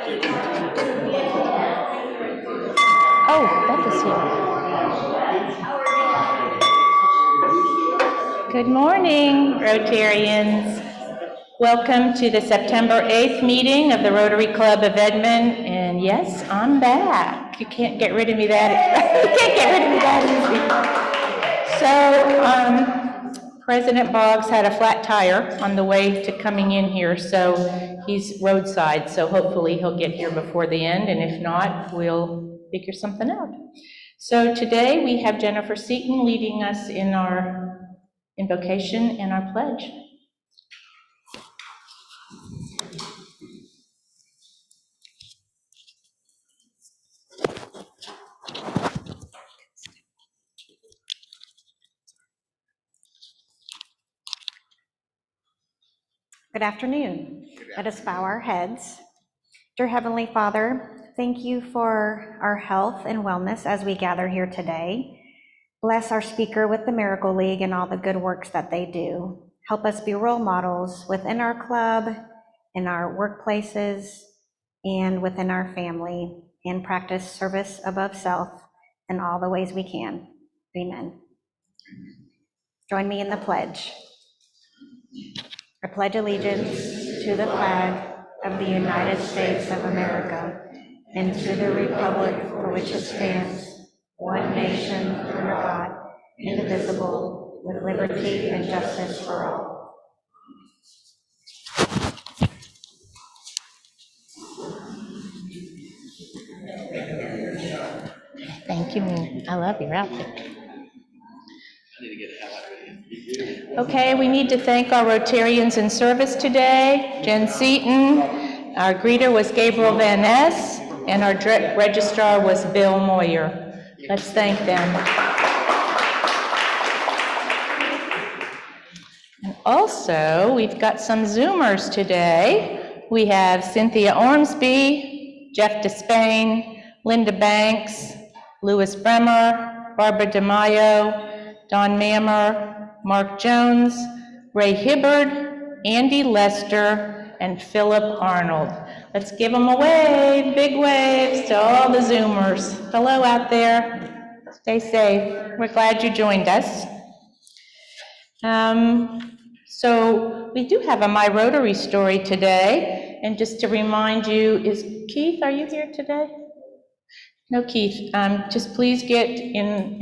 Oh, Beth is here. Good morning, Rotarians. Welcome to the September 8th meeting of the Rotary Club of Edmond. And yes, I'm back. You can't get rid of me that you can't get rid of me that easy. So President Boggs had a flat tire on the way to coming in here, so he's roadside. So hopefully he'll get here before the end, and if not, we'll figure something out. So today we have Jennifer Seaton leading us in our invocation and our pledge. Good afternoon. Let us bow our heads. Dear Heavenly Father, thank you for our health and wellness as we gather here today. Bless our speaker with the Miracle League and all the good works that they do. Help us be role models within our club, in our workplaces, and within our family, and practice service above self in all the ways we can. Amen. Join me in the pledge. I pledge allegiance to the flag of the United States of America and to the republic for which it stands, one nation under God, indivisible, with liberty and justice for all. Thank you, Minnie. I love your outfit. Okay, we need to thank our Rotarians in service today. Jen Seaton, our greeter was Gabriel Van Ness, and our registrar was Bill Moyer. Let's thank them. And also, we've got some Zoomers today. We have Cynthia Ormsby, Jeff Despain, Linda Banks, Louis Bremer, Barbara DeMaio, Don Mammer, Mark Jones, Ray Hibbard, Andy Lester, and Philip Arnold. Let's give them a wave, big waves to all the Zoomers. Hello out there. Stay safe. We're glad you joined us. So we do have a My Rotary story today. And just to remind you, is Keith, are you here today? No, Keith, just please get in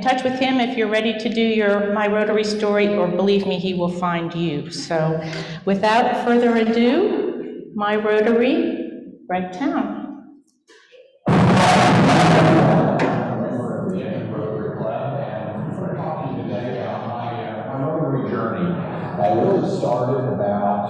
touch with him if you're ready to do your My Rotary story, or believe me, he will find you. So without further ado, My Rotary, Greg Town. My Rotary journey really started about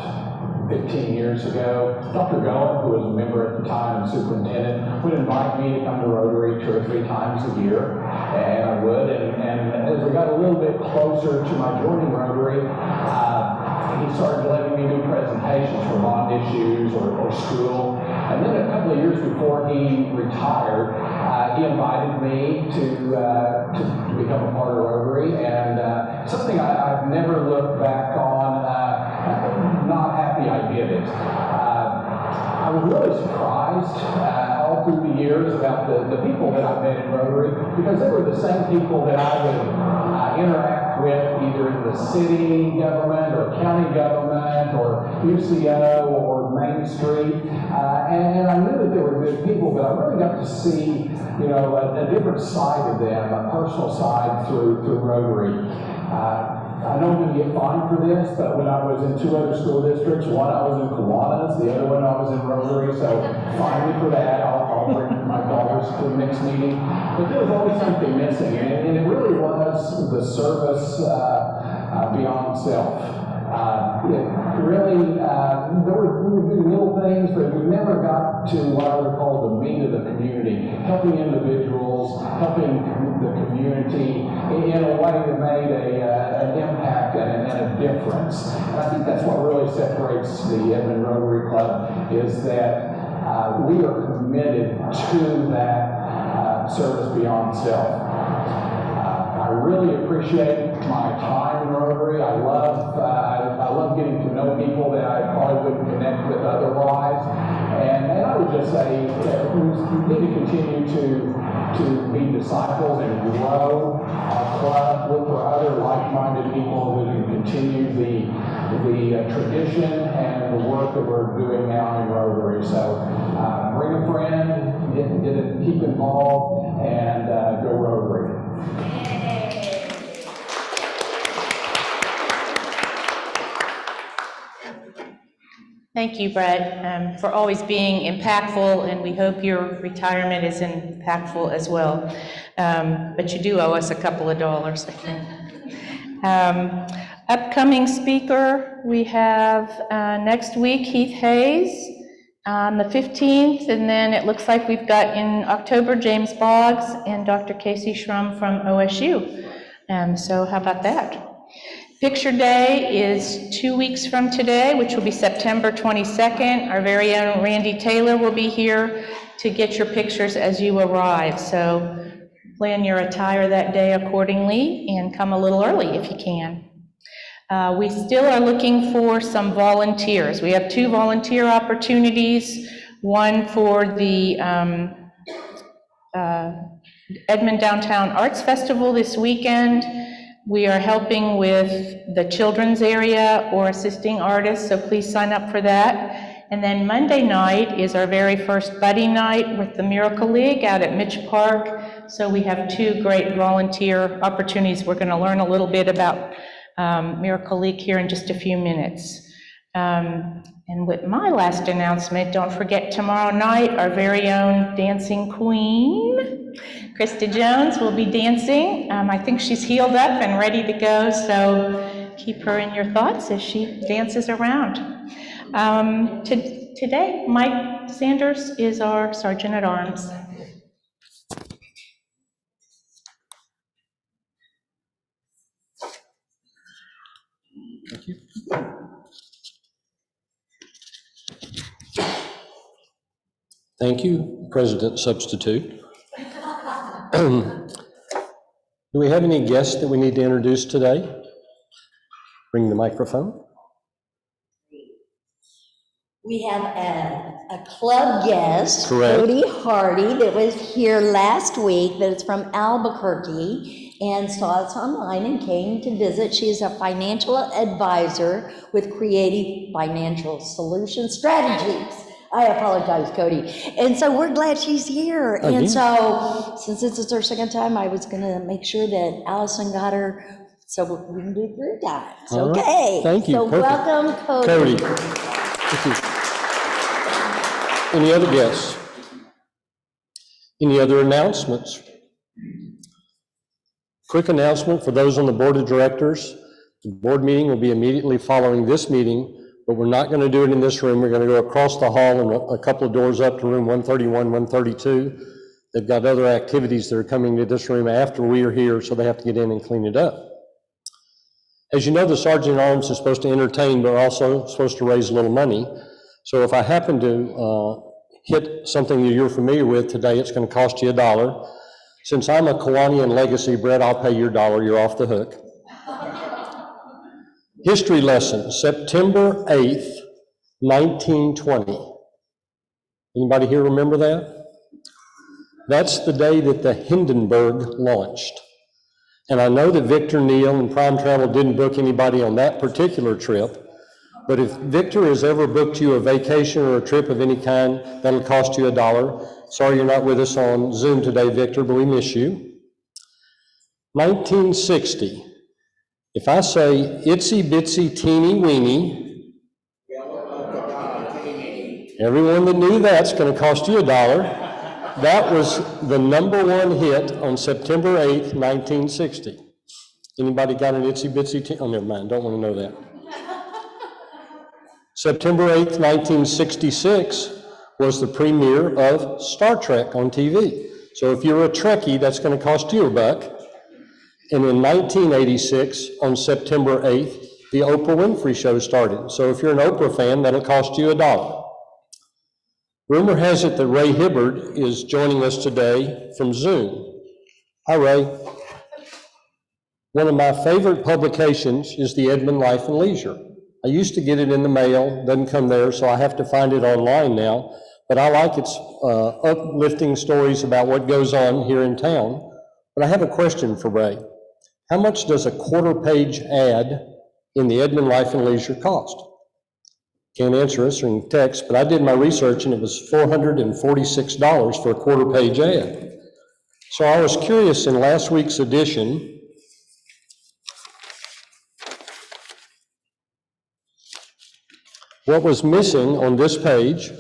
15 years ago. Dr. Goen, who was a member at the time and superintendent, would invite me to come to Rotary 2 or 3 times a year, and I would. And as we got a little bit closer to my joining Rotary, he started letting me do presentations for bond issues or school. And then a couple of years before he retired, he invited me to become a part of Rotary, and something I've never looked back on. Not happy I did it. I was really surprised all through the years about the people that I met in Rotary, because they were the same people that I would interact with either in the city government or county government or UCO or Main Street. And I knew that they were good people, but I really got to see, a different side of them, a personal side through Rotary. I know I'm going to get fined for this, but when I was in 2 other school districts, one I was in Kiwanis, the other one I was in Rotary, so fine me for that. I'll bring my daughters to the next meeting. But there was always something missing, and it really was the service beyond self. It really, we would do little things, but we never got to what I would call the meat of the community, helping individuals, helping the community in a way that made an impact and a difference. And I think that's what really separates the Edmond Rotary Club, is that we are committed to that service beyond self. I really appreciate my time in Rotary. I love getting to know people that I probably wouldn't connect with otherwise. And I would would just say that we need to continue to be disciples and grow our club, look for other like-minded people who can continue the tradition and the work that we're doing now in Rotary. So bring a friend, keep involved, and go Rotary. Thank you, Brett, for always being impactful, and we hope your retirement is impactful as well. But you do owe us a couple of dollars, I think. Upcoming speaker, we have next week Heath Hayes on the 15th, and then it looks like we've got in October James Boggs and Dr. Casey Schrum from OSU. So how about that? Picture Day is 2 weeks from today, which will be September 22nd. Our very own Randy Taylor will be here to get your pictures as you arrive. So plan your attire that day accordingly and come a little early if you can. We still are looking for some volunteers. We have 2 volunteer opportunities, one for the Edmond Downtown Arts Festival this weekend. We are helping with the children's area or assisting artists, so please sign up for that. And then Monday night is our very first buddy night with the Miracle League out at Mitch Park. So we have 2 great volunteer opportunities. We're going to learn a little bit about Miracle League here in just a few minutes. And with my last announcement, don't forget tomorrow night, our very own dancing queen, Krista Jones, will be dancing. I think she's healed up and ready to go, so keep her in your thoughts as she dances around. Today, Mike Sanders is our Sergeant at Arms. Thank you. Thank you, President Substitute. Do we have any guests that we need to introduce today? Bring the microphone. We have a club guest, Correct. Cody Hardy, that was here last week, that is from Albuquerque and saw us online and came to visit. She's a financial advisor with Creative Financial Solution Strategies. I apologize, Cody. And so we're glad she's here. Again. And so since it's her second time, I was going to make sure that Allison got her so we can do 3 times. All right. Okay. Thank you. So Perfect. welcome, Cody. Thank you. Any other guests? Any other announcements? Quick announcement for those on the board of directors. The board meeting will be immediately following this meeting, but we're not going to do it in this room. We're going to go across the hall and a couple of doors up to room 131, 132. They've got other activities that are coming to this room after we are here, so they have to get in and clean it up. As you know, the Sergeant at Arms is supposed to entertain, but also supposed to raise a little money. So if I happen to hit something that you're familiar with today, it's going to cost you $1. Since I'm a Kiwanian legacy, Brett, I'll pay your $1. You're off the hook. History lesson, September 8th, 1920. Anybody here remember that? That's the day that the Hindenburg launched. And I know that Victor, Neal, and Prime Travel didn't book anybody on that particular trip, but if Victor has ever booked you a vacation or a trip of any kind, that'll cost you $1. Sorry you're not with us on Zoom today, Victor, but we miss you. 1960. If I say itsy bitsy teeny weeny, everyone that knew that's going to cost you $1. That was the #1 hit on September 8th, 1960. Anybody got an itsy bitsy teeny? Oh, never mind, don't want to know that. September 8th, 1966 was the premiere of Star Trek on TV. So if you're a Trekkie, that's going to cost you $1. And in 1986, on September 8th, the Oprah Winfrey Show started. So if you're an Oprah fan, that'll cost you $1. Rumor has it that Ray Hibbard is joining us today from Zoom. Hi, Ray. One of my favorite publications is the Edmond Life and Leisure. I used to get it in the mail, doesn't come there, so I have to find it online now. but I like its uplifting stories about what goes on here in town. But I have a question for Ray. How much does a quarter-page ad in the Edmond Life and Leisure cost? Can't answer us or in text, but I did my research and it was $446 for a quarter-page ad. So I was curious, in last week's edition, what was missing on this page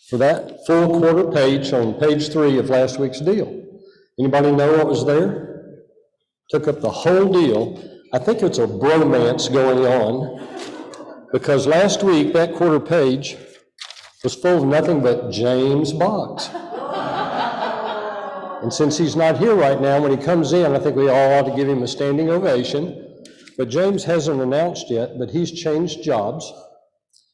for that full quarter page on page 3 of last week's deal? Anybody know what was there? Took up the whole deal. I think it's a bromance going on, because last week that quarter page was full of nothing but James Boggs. And since he's not here right now, when he comes in, I think we all ought to give him a standing ovation. But James hasn't announced yet, but he's changed jobs,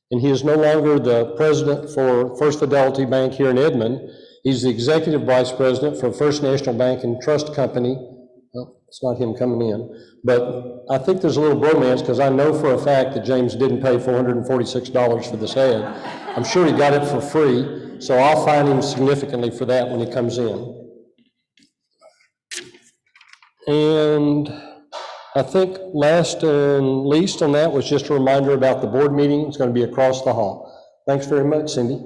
and he is no longer the president for First Fidelity Bank here in Edmond. He's the executive vice president for First National Bank and Trust Company. Well, it's not him coming in, but I think there's a little bromance, because I know for a fact that James didn't pay $446 for this ad. I'm sure he got it for free, so I'll fine him significantly for that when he comes in. And I think last and least on that was just a reminder about the board meeting. It's going to be across the hall. Thanks very much, Cindy.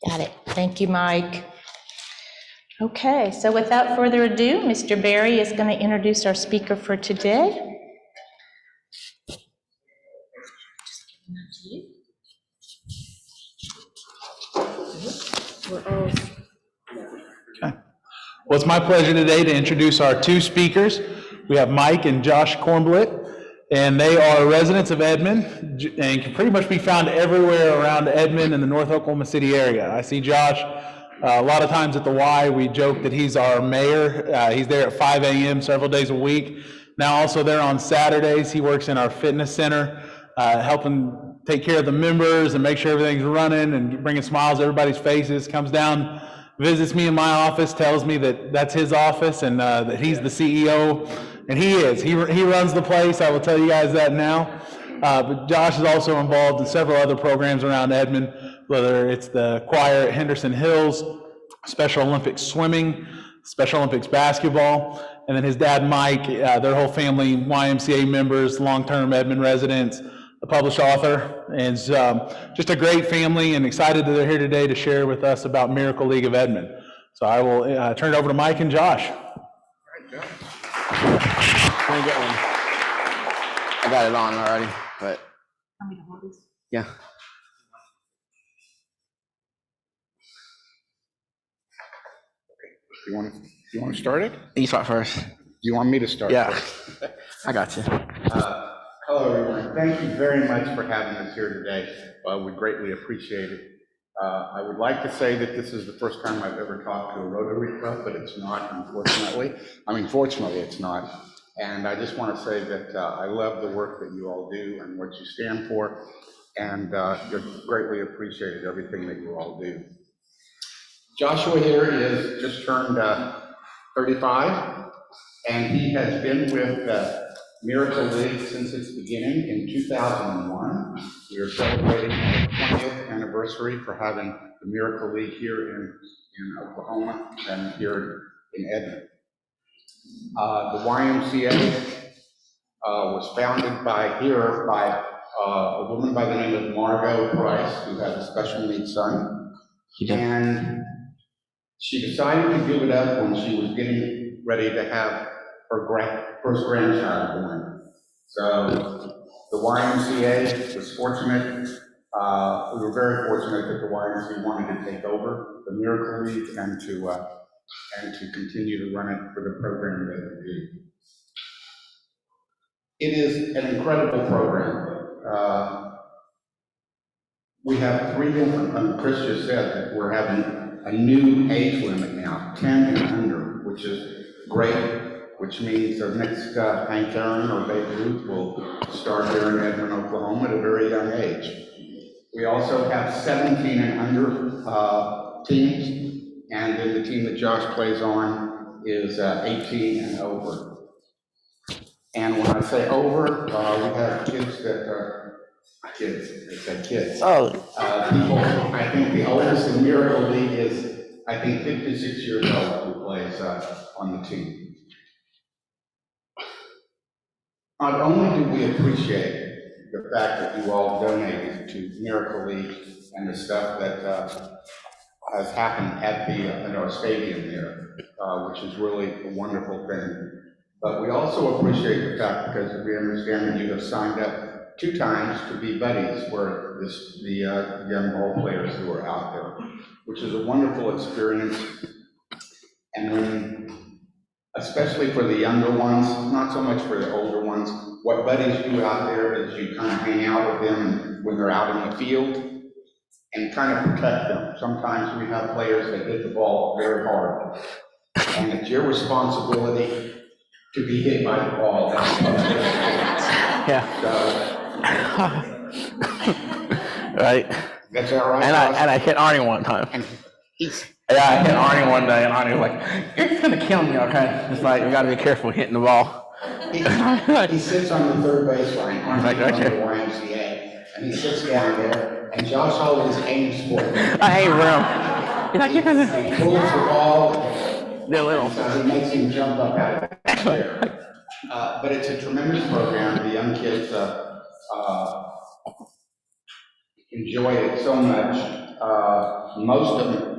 Got it. Thank you, Mike. Okay, so without further ado, Mr. Barry is going to introduce our speaker for today. Well, it's my pleasure today to introduce our two speakers. We have Mike and Josh Korenblit, and they are residents of Edmond and can pretty much be found everywhere around Edmond and the North Oklahoma City area. I see Josh a lot of times at the Y. We joke that he's our mayor. He's there at 5 a.m. several days a week. Now also there on Saturdays. He works in our fitness center, helping take care of the members and make sure everything's running and bringing smiles to everybody's faces. Comes down, visits me in my office, tells me that that's his office and that he's the CEO, and he is. He runs the place. I will tell you guys that now. But Josh is also involved in several other programs around Edmond, whether it's the choir at Henderson Hills, Special Olympics swimming, Special Olympics basketball, and then his dad, Mike, their whole family, YMCA members, long-term Edmond residents, a published author, and just a great family, and excited that they're here today to share with us about Miracle League of Edmond. So I will turn it over to Mike and Josh. All right, Josh. Can I get one? I got it on already, but. Want me to hold this? Yeah. You want to start it? You start first. You want me to start? Yeah. First? I got you. Hello, everyone. Thank you very much for having us here today. We greatly appreciate it. I would like to say that this is the first time I've ever talked to a Rotary Club, but it's not, unfortunately. I mean, fortunately, it's not. And I just want to say that I love the work that you all do and what you stand for, and you're greatly appreciated, everything that you all do. Joshua here is just turned 35, and he has been with Miracle League since its beginning in 2001. We are celebrating our 20th anniversary for having the Miracle League here in Oklahoma and here in Edmond. The YMCA was founded by a woman by the name of Margot Price, who has a special needs son. And she decided to give it up when she was getting ready to have her first grandchild born. So the YMCA was fortunate. We were very fortunate that the YMCA wanted to take over the Miracle League and to continue to run it for the program that we do. It is an incredible program. We have 3 different, Chris just said that we're having a new age limit now, 10 and under, which is great, which means our next Hank Aaron or Babe Ruth will start here in Edmond, Oklahoma at a very young age. We also have 17 and under teams, and then the team that Josh plays on is 18 and over. And when I say over, we have kids that are kids. I said kids. Oh, People, I think the oldest in Miracle League is, I think, 56 years old who plays on the team. Not only do we appreciate the fact that you all donated to Miracle League and the stuff that has happened at our stadium there, which is really a wonderful thing. But we also appreciate the fact, because we understand that you have signed up 2 times to be buddies for the young ball players who are out there, which is a wonderful experience. And then, especially for the younger ones, not so much for the older ones, what buddies do out there is you kind of hang out with them when they're out in the field and kind of protect them. Sometimes we have players that hit the ball very hard, and it's your responsibility to be hit by the ball. yeah. So, Right. that's all right. And I hit Arnie one time. Yeah, I hit Arnie one day, and Arnie was like, "You're gonna kill me, okay?" It's like, you gotta be careful hitting the ball. He sits on the third baseline on the Like, okay. YMCA, and he sits down there, and Josh always aims for him. I hate room. He's like, "You're gonna." He pulls the ball, They're little. so he makes him jump up out of the chair. But it's a tremendous program. The young kids enjoy it so much. Most of them.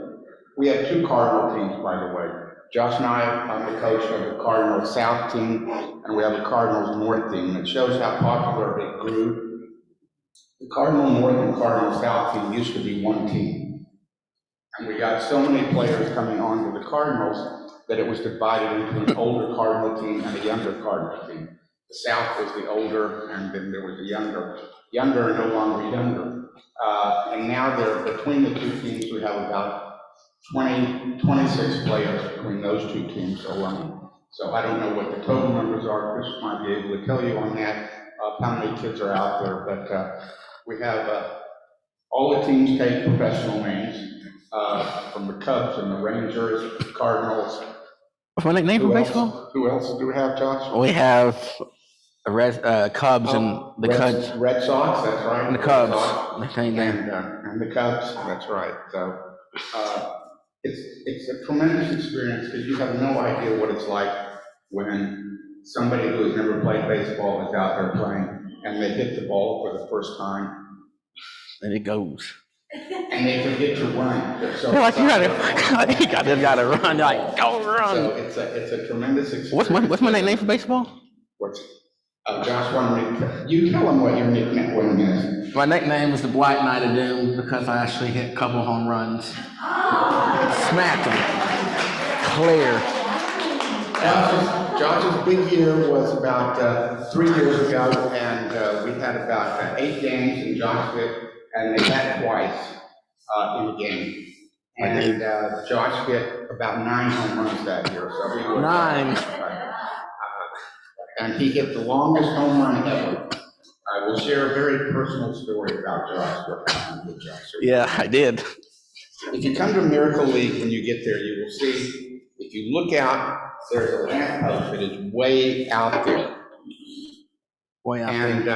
We have 2 Cardinal teams, by the way. Josh and I'm the coach of the Cardinals South team, and we have the Cardinals North team. It shows how popular it grew. The Cardinal North and Cardinal South team used to be one team. And we got so many players coming on to the Cardinals that it was divided into an older Cardinal team and a younger Cardinal team. The South was the older, and then there was the younger. Younger and no longer younger. And now between the 2 teams, we have about 26 players between those 2 teams alone. So I don't know what the total numbers are. Chris might be able to tell you on that, how many kids are out there. But we have all the teams take professional names, from the Cubs and the Rangers, the Cardinals. What's my nickname for baseball? Who else do we have, Josh? We have the Cubs and the Cubs. Red Sox, that's right. And the Red Cubs. Sox. The same thing. And the Cubs, that's right. So it's a tremendous experience, because you have no idea what it's like when somebody who has never played baseball is out there playing, and they hit the ball for the first time. And it goes. And they forget to run. They're so They're like, you excited. gotta run. You're like, go run. So it's a tremendous experience. What's my nickname for baseball? Josh, you tell them what your nickname is. My nickname is the Black Knight of Doom because I actually hit a couple home runs. Smacked them. Clear. Josh's big year was about 3 years ago, and we had about 8 games in Joshville, and they met twice in a game. And Josh hit about 9 home runs that year. So he was, 9. And he hit the longest home run ever. I will share a very personal story about Josh. What happened with Josh. Yeah, I did. If you come to Miracle League, when you get there, you will see, if you look out, there's a lamp post that is way out there. Way out And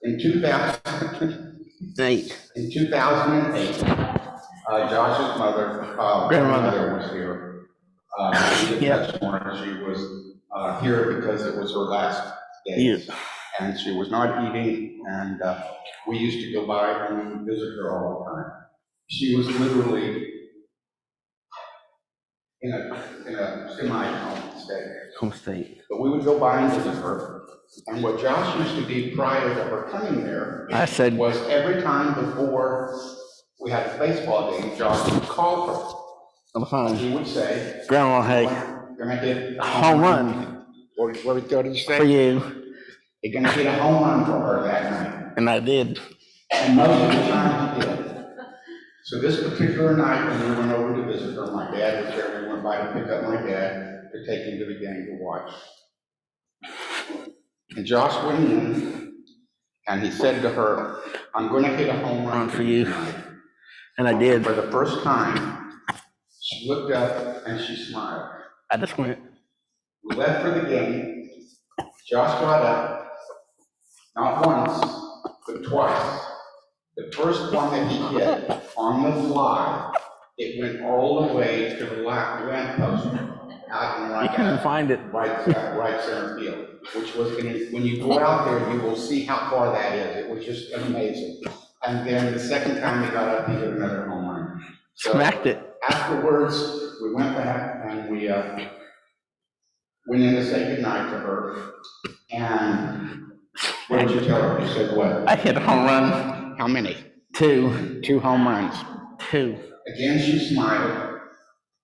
in 2008, Josh's grandmother was here. This morning, she was here because it was her last day. Yeah. And she was not eating, and we used to go by and we would visit her all the time. She was literally in a semi-home state. But we would go by and visit her. And what Josh used to do prior to her coming there was every time before we had a baseball game, Josh would call her. On the phone. And he would say, Grandma, hey, gonna hit a home run. What did you say? For you. You're gonna hit a home run for her that night. And I did. And most of the time he did. So this particular night, when we went over to visit her, my dad was there. We went by to pick up my dad to take him to the game to watch. And Josh went in, and he said to her, I'm going to hit a home run For you. tonight. And I did. For the first time, she looked up and she smiled. I just went. We left for the game. Josh got up, not once, but twice. The first one that he hit on the fly, it went all the way to the lamp post out in I couldn't find it. right center field, which was when you go out there, you will see how far that is. It was just amazing. And then the second time he got up, he hit another home run. So Smacked it. afterwards, we went back and we went in to say goodnight to her. And what did you tell her? You said what? I hit a home run. How many? 2. 2 home runs. 2. Again, she smiled,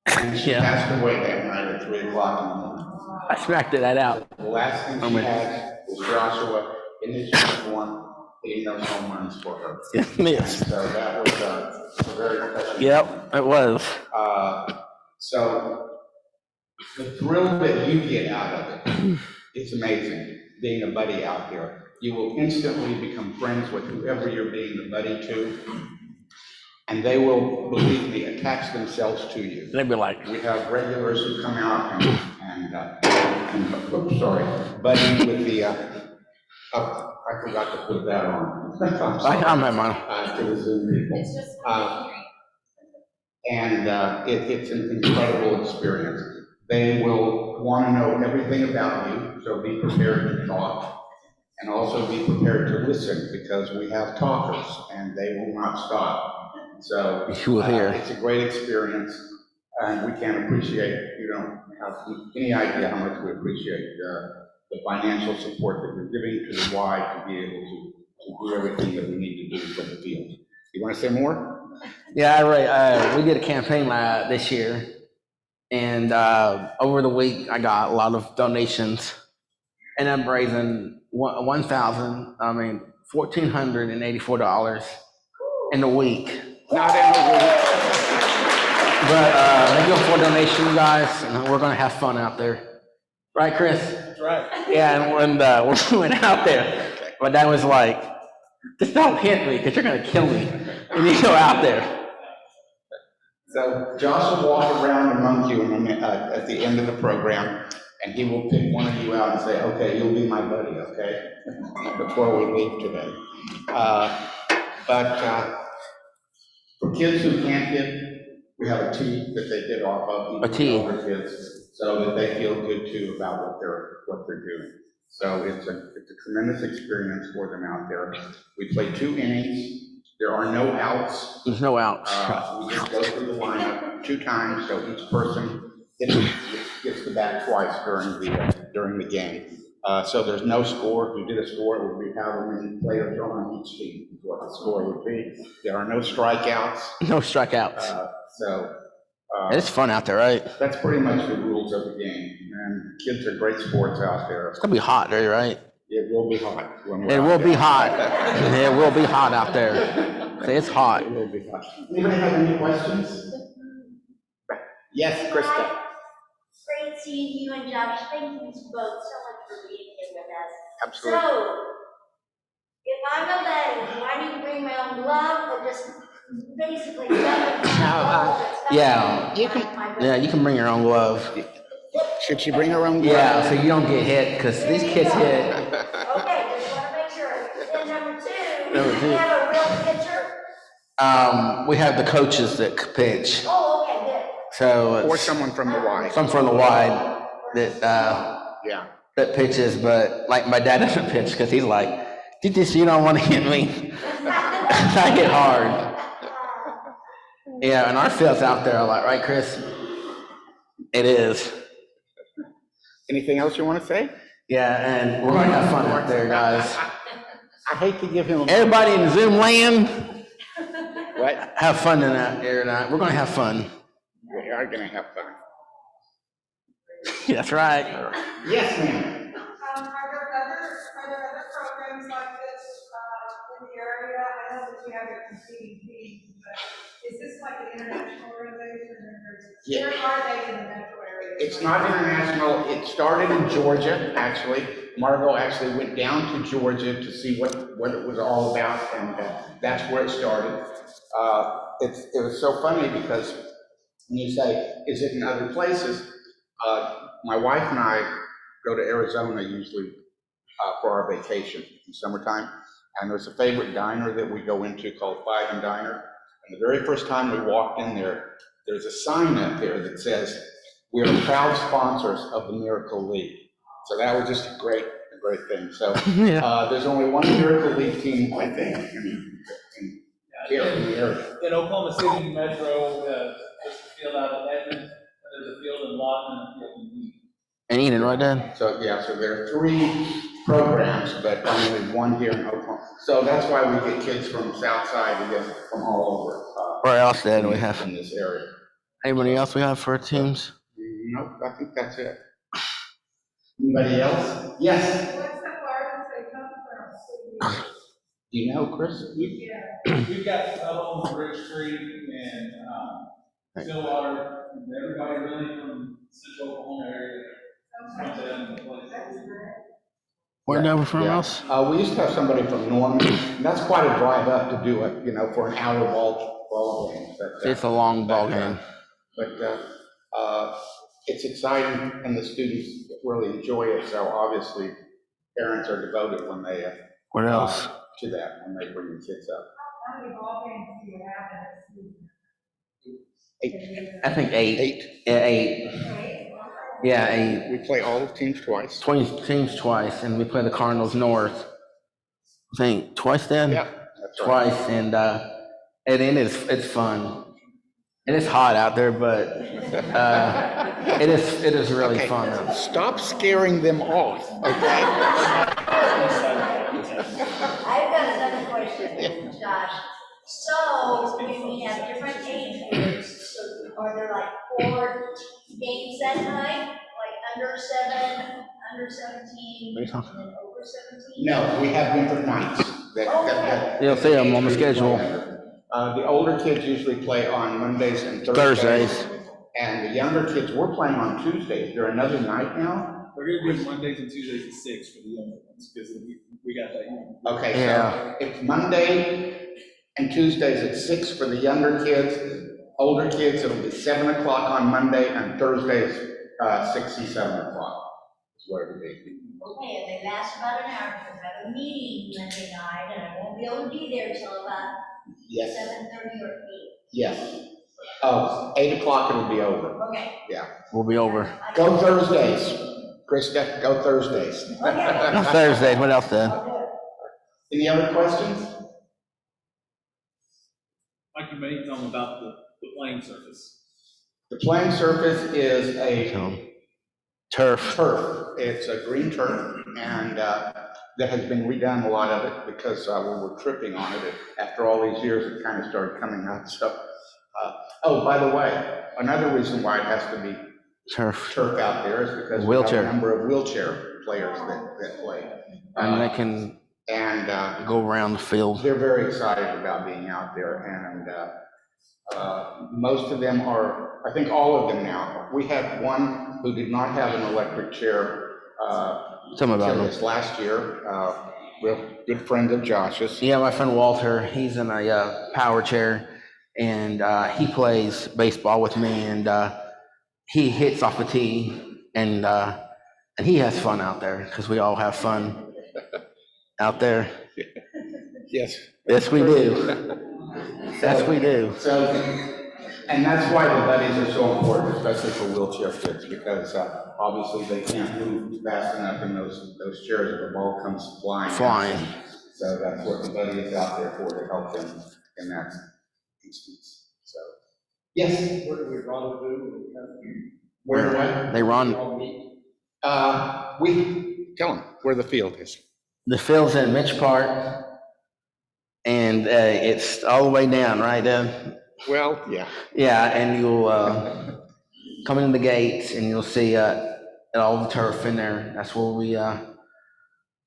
and she Yeah. passed away that night at 3 o'clock in the morning. I smacked that out. The last thing she had was Joshua in his uniform hitting those home runs for her. Yes. So that was a very special. Yep, it was. So the thrill that you get out of it, it's amazing, being a buddy out there. You will instantly become friends with whoever you're being the buddy to, and they will, believe me, attach themselves to you. They'd be like, We have regulars who come out and oops, sorry, buddy with the, I forgot to put that on. I'm sorry. I'm at mine. To the Zoom people. It's an incredible experience. They will want to know everything about you, so be prepared to talk. And also be prepared to listen, because we have talkers and they will not stop. So You will hear. it's a great experience, and we can't appreciate, you don't have any idea how much we appreciate the financial support that you're giving to the Y to be able to do everything that we need to do for the field. You want to say more? Yeah, right. We did a campaign this year, and over the week I got a lot of donations, and I'm raising $1,484 in a week. Not in a week. But thank you for donation, you guys, and we're gonna have fun out there, right, Chris? That's right. Yeah, and when we went out there, my dad was like, "Just don't hit me, because you're gonna kill me." And you go out there. So Josh will walk around among you at the end of the program, and he will pick one of you out and say, okay, you'll be my buddy, okay? Before we leave today. But for kids who can't hit, we have a tee that they get off of. A tee. For kids, so that they feel good too about what they're doing. So it's a tremendous experience for them out there. We play 2 innings. There are no outs. There's no outs. We just go through the lineup 2 times, so each person gets the bat twice during the game. So there's no score. If we did a score, it would be how many players are on each team, is what the score would be. There are no strikeouts. No strikeouts. It's fun out there, right? That's pretty much the rules of the game. And kids are great sports out there. It's gonna be hot there, right? It will be hot. It will be hot. It will be hot out there. It's hot. It will be hot. Anybody have any questions? Yes, Krista. Great seeing you and Josh. Thank you both so much for being here with us. Absolutely. So, if I'm a betting, do I need to bring my own glove or just basically Yeah, you can bring your own glove. Should she bring her own glove? Yeah, so you don't get hit, because these kids hit. Okay, just want to make sure. Then number two, Number do you two. have a real pitcher? We have the coaches that pitch, Oh, okay, good. so Or it's someone from the Y. some from the wide that Yeah. that pitches, but like my dad doesn't pitch because he's like, you don't want to hit me. I hit hard. Yeah, and our field's out there a lot, right, Chris? It is. Anything else you want to say? Yeah, and we're gonna have fun out there, guys. I hate to give him. Everybody in Zoom land, What? have fun in that here tonight. We're gonna have fun. We are going to have fun. That's right. Yes, ma'am. Are there other programs like this in the area? I know that you have a competing team, but is this like an international organization? Yeah. Where are they in the metro area? It's not international. It started in Georgia, actually. Margot actually went down to Georgia to see what it was all about, and that's where it started. It was so funny because when you say, is it in other places? My wife and I go to Arizona usually for our vacation in summertime. And there's a favorite diner that we go into called Five and Diner. And the very first time we walked in there, there's a sign up there that says, "We are proud sponsors of the Miracle League." So that was just a great thing. So there's only one Miracle League team, I think, here in the area. In Oklahoma City Metro, just the field out of Edmond, there's a field in Lawton and a field in Eden. And Eden, right, Dan? So, yeah, so there are 3 programs, but only one here in Oklahoma. So that's why we get kids from Southside and get from all over. Where else, Dan, we have? In this area. Anybody else we have for teams? Nope, I think that's it. Anybody else? Yes. What's the farthest they come from? Do you know, Chris? We've got Tubbs, Bridge Street, and Stillwater, and everybody really from Central Oklahoma area. Where never from Yeah. else? We used to have somebody from Norman, and that's quite a drive up to do it, for an hour ball game. But, It's a long ball game. But it's exciting, and the students really enjoy it, so obviously parents are devoted when they, What else? to that, when they bring the kids up. How many ball games do you have in a season? 8. I think 8. 8. Yeah, 8. Yeah, 8. We play all the teams twice. 20 teams twice, and we play the Cardinals North. I think twice then? Yeah, that's right. Twice, and it's fun. And it's hot out there, but it is really Okay, fun. stop scaring them off, okay? I've got another question, Josh. So when we have different age groups, so are there like 4 games that night? Like under 7, under 17, What are you and talking then over 17? No, we have different nights. You'll see them on the schedule. The older kids usually play on Mondays and Thursdays. And the younger kids, we're playing on Tuesdays. Is there another night now? We're gonna do Mondays and Tuesdays at 6 for the younger ones, because we got that. Okay, Yeah. so it's Monday and Tuesdays at 6 for the younger kids. Older kids, it'll be 7 o'clock on Monday, and Thursdays, 6 and 7 o'clock is what it'll be. Okay, and they last about an hour, because I have a meeting Monday night, and I won't be able to be there till about Yes, 7:30 or 8. yes. Oh, 8 o'clock it'll be over. Okay. Yeah. We'll be over. Go Thursdays. Krista, go Thursdays. No, Thursdays, what else then? Any other questions? Mike, you made something about the playing surface. The playing surface is a Turf. turf. It's a green turf, and that has been redone, a lot of it, because we were tripping on it. After all these years, it kind of started coming out. So, oh, by the way, another reason why it has to be Turf. turf out there is because we have Wheelchair. a number of wheelchair players that play. And they can And go around the field. they're very excited about being out there, and most of them are, I think all of them now. We had one who did not have an electric chair Tell me about until them. this last year. Real good friend of Josh's. Yeah, my friend Walter, he's in a power chair, and he plays baseball with me, and he hits off the tee, and he has fun out there, because we all have fun out there. Yes. Yes, we do. Yes, we do. So, and that's why the buddies are so important, especially for wheelchair kids, because obviously they can't move fast enough in those chairs if the ball comes flying. Flying. So that's what the buddy is out there for, to help them in that instance. So, yes? Where do we run to? Where do I? They run. We, tell them where the field is. The field's in Mitch Park, and it's all the way down, right, Deb? Well, yeah. Yeah, and you'll come in the gates, and you'll see all the turf in there. That's where we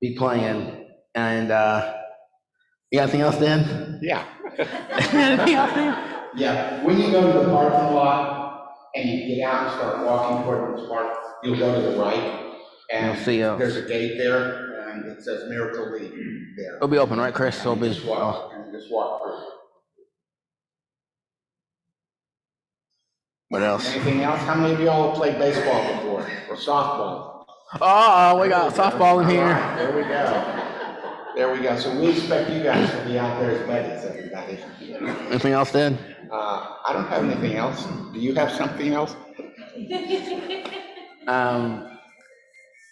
be playing. And you got anything else, Dan? Yeah. Anything else, Dan? Yeah, when you go to the parking lot and you get out and start walking toward this park, you'll go to the right, and You'll see, there's a gate there, and it says Miracle League there. It'll be open, right, Chris? It'll be. Just walk, and just walk through. What else? Anything else? How many of y'all have played baseball before, or softball? Oh, we got softball in All here. right, there we go. There we go. So we expect you guys to be out there as buddies, everybody. Anything else, Dad? I don't have anything else. Do you have something else?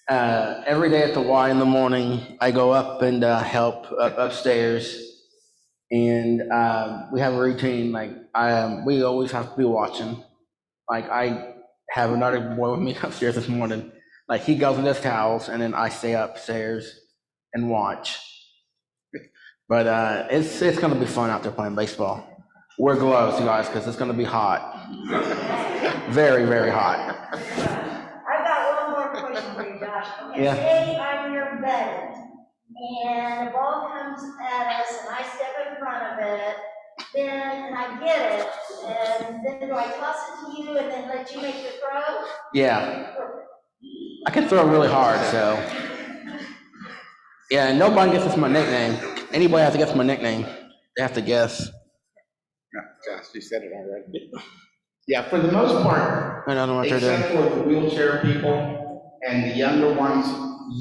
Every day at the Y in the morning, I go up and help upstairs, and we have a routine. Like we always have to be watching. Like I have another boy with me upstairs this morning. Like he goes in his towels, and then I stay upstairs and watch. But it's gonna be fun out there playing baseball. Wear gloves, you guys, because it's gonna be hot. Very, very hot. I've got one more question for you, Josh. Okay, Yeah. say I'm your buddy, and the ball comes at us, and I step in front of it, and I get it, and then do I toss it to you and then let you make the throw? Yeah. I can throw really hard, so. Yeah, and nobody gets my nickname. Anybody has to guess my nickname. They have to guess. No, Josh, you said it already. Yeah, for the most part, I don't know what they're doing. except for the wheelchair people and the younger ones,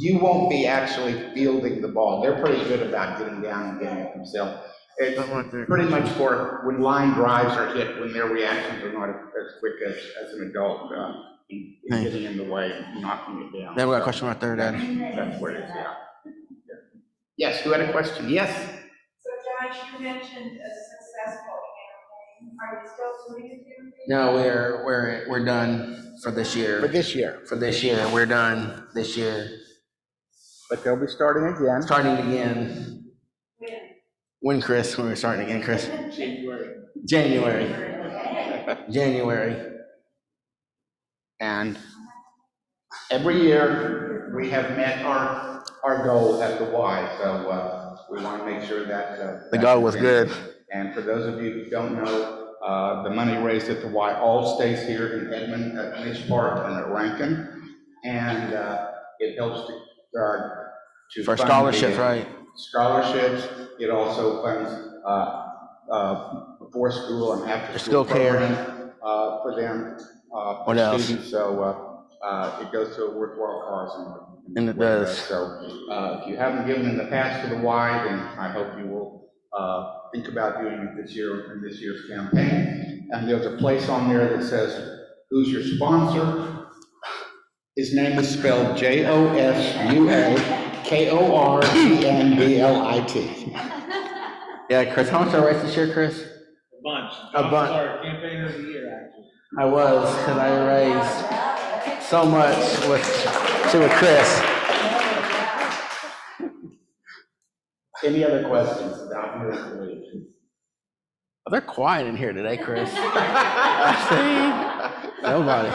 you won't be actually fielding the ball. They're pretty good about getting down and getting it themselves. It's pretty much for when line drives are hit, when their reactions are not as quick as an adult, in getting in the way and knocking it down. Then we got a question right there, Dad. That's where it is, yeah. Yes, who had a question? Yes? So Josh, you mentioned a successful campaign. Are you still doing a campaign? No, we're done for this year. For this year. For this year, we're done this year. But they'll be starting again. Starting again. When, Chris? When we're starting again, Chris? January. And every year, we have met our goal at the Y, so we want to make sure that. The goal was good. And for those of you who don't know, the money raised at the Y all stays here in Edmond, at Mitch Park and at Rankin. And it helps to For fund scholarships, the right? scholarships. It also funds before school and after school School care. program for them, What for else? students. So it goes to a worthwhile cause. And it does. So if you haven't given in the past to the Y, then I hope you will think about doing it this year in this year's campaign. And there's a place on there that says, "Who's your sponsor?" His name is spelled JOSUAKORENBLIT. Yeah, Chris, how much did I raise this year, Chris? A bunch. A bunch. Our campaigner of the year, actually. I was, because I raised so much with Chris. Any other questions about Miracle League? Oh, they're quiet in here today, Chris. Nobody.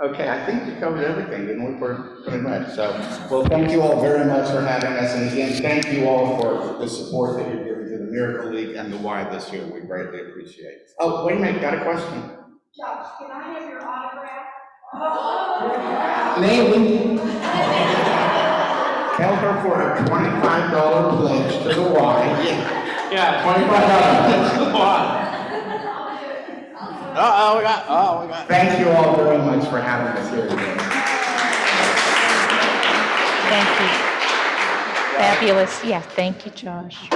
Okay, I think we covered everything, didn't we, pretty much? So, well, thank you all very much for having us, and again, thank you all for the support that you're giving to the Miracle League and the Y this year. We greatly appreciate it. Oh, wait a minute, got a question. Josh, can I have your autograph? Maybe. Tell her for a $25 pledge to the Y. Yeah, $25 to the Y. We got. Thank you all very much for having us here today. Thank you. Fabulous. Yeah, thank you, Josh.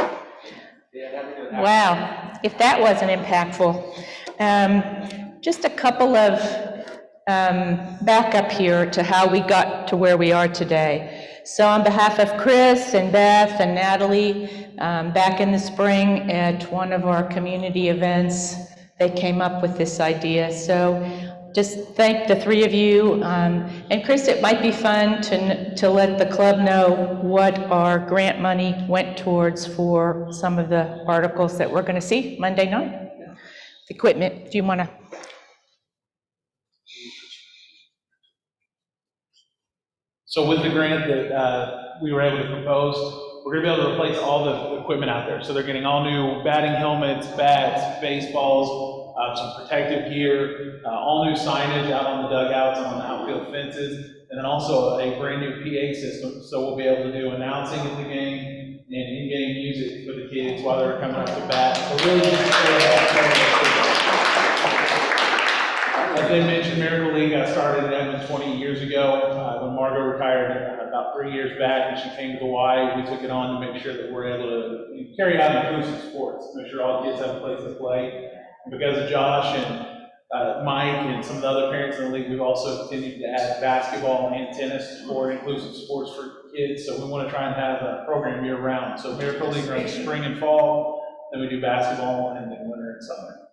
Wow, if that wasn't impactful. Just a couple of back up here to how we got to where we are today. So on behalf of Chris and Beth and Natalie, back in the spring at one of our community events, they came up with this idea. So just thank the three of you. And Chris, it might be fun to let the club know what our grant money went towards for some of the articles that we're going to see Monday night. Equipment, do you want to? So with the grant that we were able to propose, we're going to be able to replace all the equipment out there. So they're getting all new batting helmets, bats, baseballs, some protective gear, all new signage out on the dugouts and on the outfield fences, and then also a brand new PA system. So we'll be able to do announcing at the game and in-game music for the kids while they're coming up to bat. So really just about 3 years back, when she came to Hawaii, we took it on to make sure that we're able to carry out inclusive sports, make sure all the kids have a place to play. And because of Josh and Mike and some of the other parents in the league, we've also continued to add basketball and tennis for inclusive sports for kids. So we want to try and have a program year round. So Miracle League runs spring and fall, then we do basketball, and then winter and summer.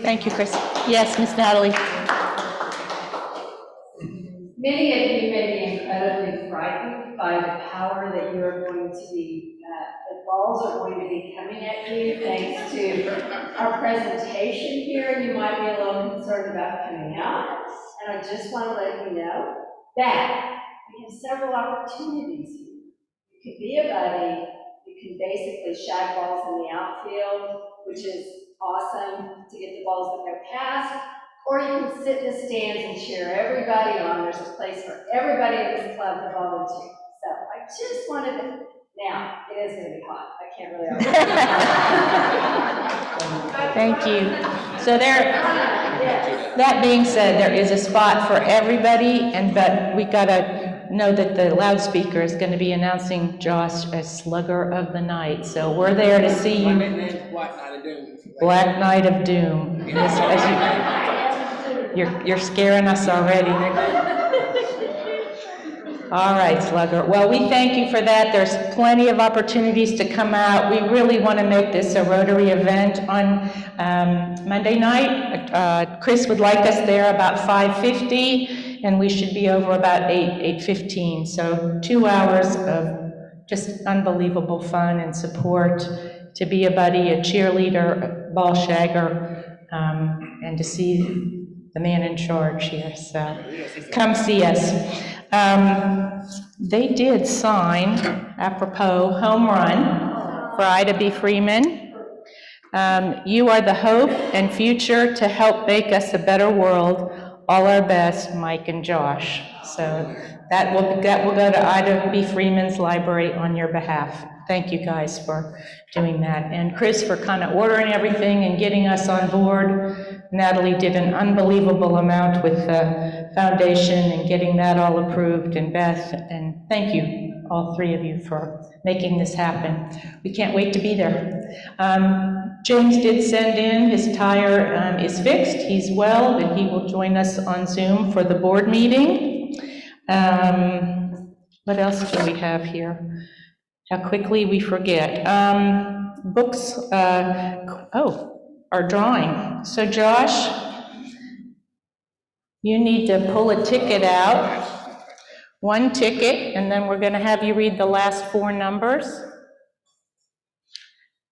Thank you, Chris. Yes, Miss Natalie. Many of you may be incredibly frightened by the power that you are going to be, the balls are going to be coming at you thanks to our presentation here. You might be a little concerned about coming out. And I just want to let you know that we have several opportunities here. You can be a buddy. You can basically shag balls in the outfield, which is awesome to get the balls that go past. Or you can sit in the stands and cheer everybody on. There's a place for everybody at this club to volunteer. So I just wanted to, now, it is going to be hot. I can't really. Thank you. So that being said, there is a spot for everybody, but we gotta know that the loudspeaker is going to be announcing Josh as Slugger of the Night. So we're there to see you. Black Knight of Doom. You're scaring us already. All right, Slugger. Well, we thank you for that. There's plenty of opportunities to come out. We really want to make this a Rotary event on Monday night. Chris would like us there about 5:50, and we should be over about 8:15. So 2 hours of just unbelievable fun and support, to be a buddy, a cheerleader, a ball shagger, and to see the man in charge here. So come see us. They did sign, apropos, home run for Ida B. Freeman. You are the hope and future to help make us a better world. All our best, Mike and Josh. So that will go to Ida B. Freeman's library on your behalf. Thank you guys for doing that. And Chris for kind of ordering everything and getting us on board. Natalie did an unbelievable amount with the foundation and getting that all approved, and Beth, and thank you, all three of you, for making this happen. We can't wait to be there. James did send in, his tire is fixed, he's well, and he will join us on Zoom for the board meeting. What else do we have here? How quickly we forget. Books, our drawing. So Josh, you need to pull a ticket out, one ticket, and then we're going to have you read the last four numbers.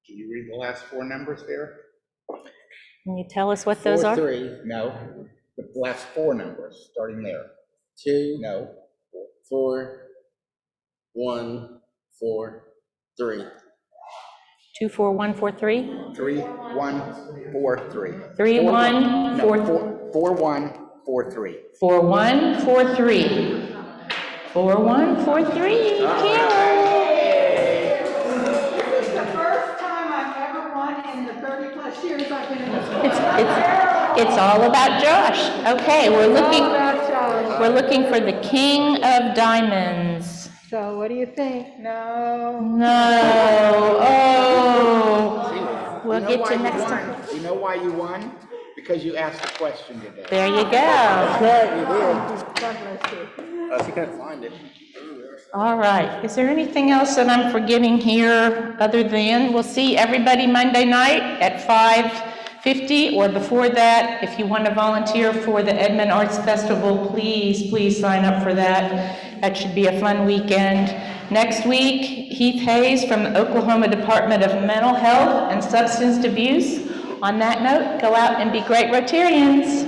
Can you read the last four numbers there? Can you tell us what those are? 4-3, no. The last four numbers, starting there. 2, No. 4, 1, 4, 3. 24143? 3, 1, 4, 3. 3, 1, No, 4, 1, 4, 3. 4143. 4143. This is the first time I've ever won in the 30-plus years I've been in this club. It's all about Josh. Okay, we're looking for the King of Diamonds. So what do you think? No. No. Oh. We'll get you next time. You know why you won? Because you asked a question today. There you go. God bless you. She couldn't find it. All right. Is there anything else that I'm forgetting here other than we'll see everybody Monday night at 5:50 or before that? If you want to volunteer for the Edmond Arts Festival, please sign up for that. That should be a fun weekend. Next week, Heath Hayes from the Oklahoma Department of Mental Health and Substance Abuse. On that note, go out and be great Rotarians.